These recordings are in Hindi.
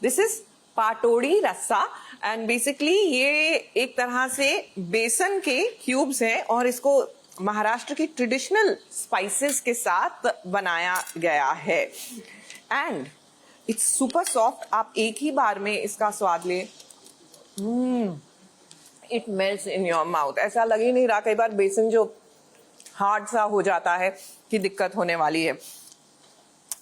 दिस इज पाटोड़ी रस्सा एंड बेसिकली ये एक तरह से बेसन के क्यूब्स हैं और इसको महाराष्ट्र की ट्रेडिशनल स्पाइसेस के साथ बनाया गया है एंड इट्स सुपर सॉफ्ट। आप एक ही बार में इसका स्वाद लें, it melts in your mouth. ऐसा लग ही नहीं रहा कई बार बेसन जो हार्ड सा हो जाता है कि दिक्कत होने वाली है।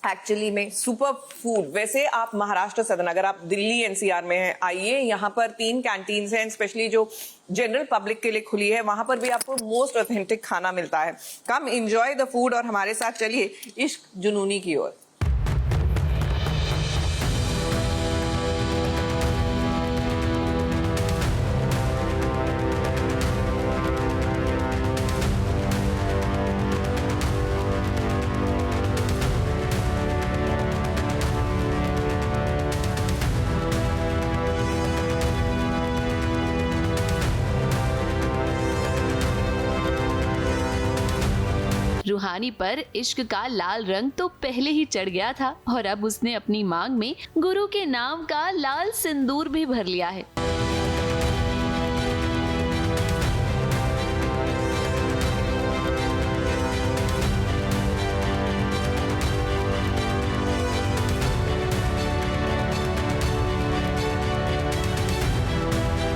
एक्चुअली में सुपर फूड। वैसे आप महाराष्ट्र सदन, अगर आप दिल्ली एनसीआर में हैं, आइए, यहाँ पर 3 कैंटीन्स हैं, स्पेशली जो जनरल पब्लिक के लिए खुली है, वहां पर भी आपको मोस्ट ऑथेंटिक खाना मिलता है। कम एंजॉय द फूड और हमारे साथ चलिए इश्क जुनूनी की ओर। रूहानी पर इश्क का लाल रंग तो पहले ही चढ़ गया था और अब उसने अपनी मांग में गुरु के नाम का लाल सिंदूर भी भर लिया है।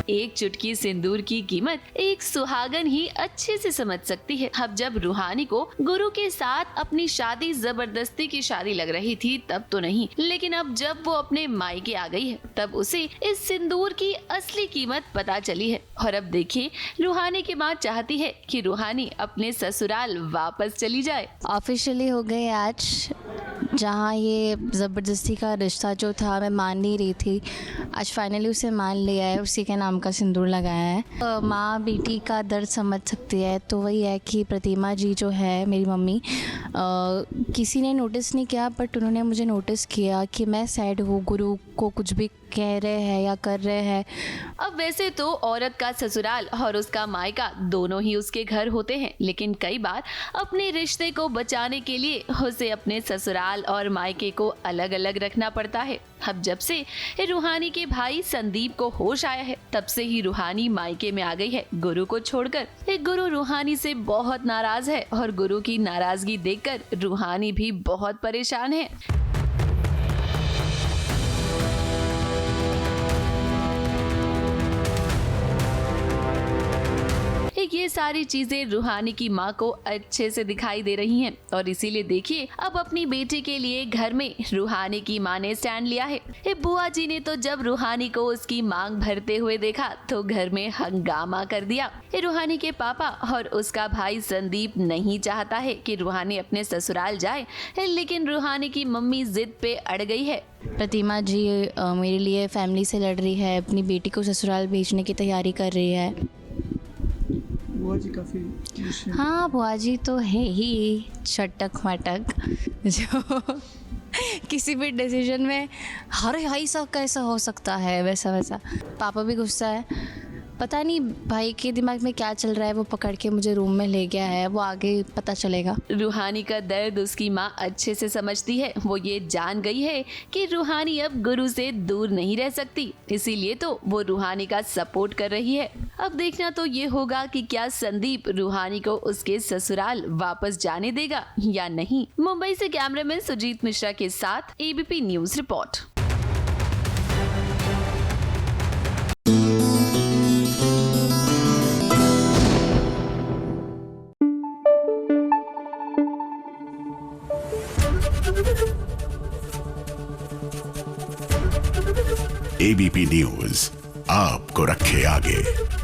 एक चुटकी सिंदूर की कीमत एक सुहागन ही अच्छे से समझ सकती है। अब जब रूहानी को गुरु के साथ अपनी शादी जबरदस्ती की शादी लग रही थी तब तो नहीं, लेकिन अब जब वो अपने मायके आ गई है तब उसे इस सिंदूर की असली कीमत पता चली है। और अब देखिए, रूहानी की माँ चाहती है कि रूहानी अपने ससुराल वापस चली जाए। ऑफिशियली हो गए आज, जहाँ ये ज़बरदस्ती का रिश्ता जो था मैं मान नहीं रही थी, आज फाइनली उसे मान लिया है, उसी के नाम का सिंदूर लगाया है। माँ बेटी का दर्द समझ सकती है, तो वही है कि प्रतिमा जी जो है मेरी मम्मी, किसी ने नोटिस नहीं किया बट उन्होंने मुझे नोटिस किया कि मैं सैड हूँ, गुरु को कुछ भी कह रहे हैं या कर रहे हैं। अब वैसे तो औरत का ससुराल और उसका मायका दोनों ही उसके घर होते हैं, लेकिन कई बार अपने रिश्ते को बचाने के लिए उसे अपने ससुराल और मायके को अलग अलग रखना पड़ता है। अब जब से रूहानी के भाई संदीप को होश आया है तब से ही रूहानी मायके में आ गई है गुरु को छोड़कर। गुरु रूहानी से बहुत नाराज है और गुरु की नाराजगी देखकर रूहानी भी बहुत परेशान है। ये सारी चीजें रूहानी की माँ को अच्छे से दिखाई दे रही हैं और इसीलिए देखिए, अब अपनी बेटी के लिए घर में रूहानी की माँ ने स्टैंड लिया है। बुआ जी ने तो जब रूहानी को उसकी मांग भरते हुए देखा तो घर में हंगामा कर दिया। रूहानी के पापा और उसका भाई संदीप नहीं चाहता है कि रूहानी अपने ससुराल जाए, लेकिन रूहानी की मम्मी जिद पे अड़ गई है। प्रतिमा जी मेरे लिए फैमिली से लड़ रही है, अपनी बेटी को ससुराल भेजने की तैयारी कर रही है। बुआ जी काफ़ी, हाँ बुआ जी तो है ही चटक मटक, जो किसी भी डिसीजन में हर ऐसा कैसा हो सकता है, वैसा वैसा। पापा भी गुस्सा है, पता नहीं भाई के दिमाग में क्या चल रहा है, वो पकड़ के मुझे रूम में ले गया है, वो आगे पता चलेगा। रूहानी का दर्द उसकी माँ अच्छे से समझती है। वो ये जान गई है कि रूहानी अब गुरु से दूर नहीं रह सकती, इसीलिए तो वो रूहानी का सपोर्ट कर रही है। अब देखना तो ये होगा कि क्या संदीप रूहानी को उसके ससुराल वापस जाने देगा या नहीं। मुंबई से कैमरामैन सुजीत मिश्रा के साथ ABP news report. ABP news आपको रखे आगे।